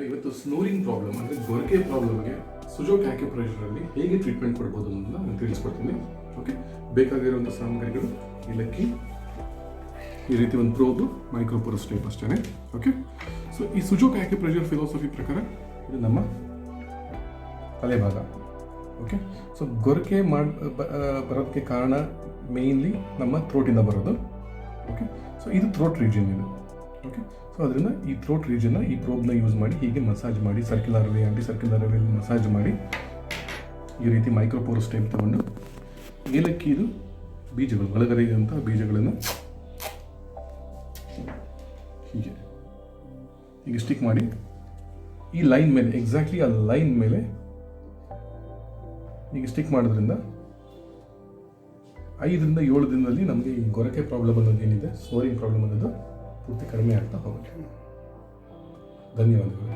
ಇವತ್ತು snoring problem ಅಂದರೆ ಗೊರಕೆ ಪ್ರಾಬ್ಲಮ್ಗೆ ಸುಜೋಕ್ ಆಕ್ಯುಪ್ರೆಷರಲ್ಲಿ ಹೇಗೆ ಟ್ರೀಟ್ಮೆಂಟ್ ಕೊಡ್ಬೋದು ಅನ್ನೋದನ್ನ ನಾನು ತಿಳಿಸ್ಕೊಡ್ತೀನಿ. ಓಕೆ, ಬೇಕಾಗಿರುವಂಥ ಸಾಮಗ್ರಿಗಳು ಏಲಕ್ಕಿ, ಈ ರೀತಿ ಒಂದು ಪ್ರೋಬು, ಮೈಕ್ರೋಪೋರಸ್ ಟೈಪ್ ಅಷ್ಟೇ. ಓಕೆ, ಸೊ ಈ ಸುಜೋಕ್ ಆಕ್ಯುಪ್ರೆಷರ್ ಫಿಲಾಸಫಿ ಪ್ರಕಾರ ಇದು ನಮ್ಮ ತಲೆಭಾಗ. ಓಕೆ, ಸೊ ಗೊರಕೆ ಬರೋದಕ್ಕೆ ಕಾರಣ ಮೇಯ್ನ್ಲಿ ನಮ್ಮ ಥ್ರೋಟಿಂದ ಬರೋದು. ಓಕೆ, ಸೊ ಇದು ಥ್ರೋಟ್ ರೀಜನ್ ಇದು. ಓಕೆ, ಸೊ ಅದರಿಂದ ಈ ಥ್ರೋಟ್ ರೀಜನ್ನ ಈ ಪ್ರೋಬ್ನ ಯೂಸ್ ಮಾಡಿ ಹೀಗೆ ಮಸಾಜ್ ಮಾಡಿ ಸರ್ಕ್ಯುಲರ್ ವೇ, ಆಂಟಿ ಸರ್ಕ್ಯುಲರ್ ವೇಲಿ ಮಸಾಜ್ ಮಾಡಿ ಈ ರೀತಿ ಮೈಕ್ರೋಪೋರಸ್ ಟೈಪ್ ತಗೊಂಡು ಏಲಕ್ಕಿದು ಬೀಜಗಳು, ಒಳಗಡೆ ಇರುವಂಥ ಬೀಜಗಳನ್ನು ಹೀಗೆ ಸ್ಟಿಕ್ ಮಾಡಿ ಈ ಲೈನ್ ಮೇಲೆ, ಎಕ್ಸಾಕ್ಟ್ಲಿ ಆ ಲೈನ್ ಮೇಲೆ ಹೀಗೆ ಸ್ಟಿಕ್ ಮಾಡೋದ್ರಿಂದ 5 ರಿಂದ 7 ದಿನದಲ್ಲಿ ನಮಗೆ ಈ ಗೊರಕೆ ಪ್ರಾಬ್ಲಮ್ ಅನ್ನೋದು ಏನಿದೆ, ಸ್ನೋರಿಂಗ್ ಪ್ರಾಬ್ಲಮ್ ಅನ್ನೋದು ಪೂರ್ತಿ ಕಡಿಮೆ ಆಗ್ತಾ ಹೋಗುತ್ತೆ. ಧನ್ಯವಾದಗಳು.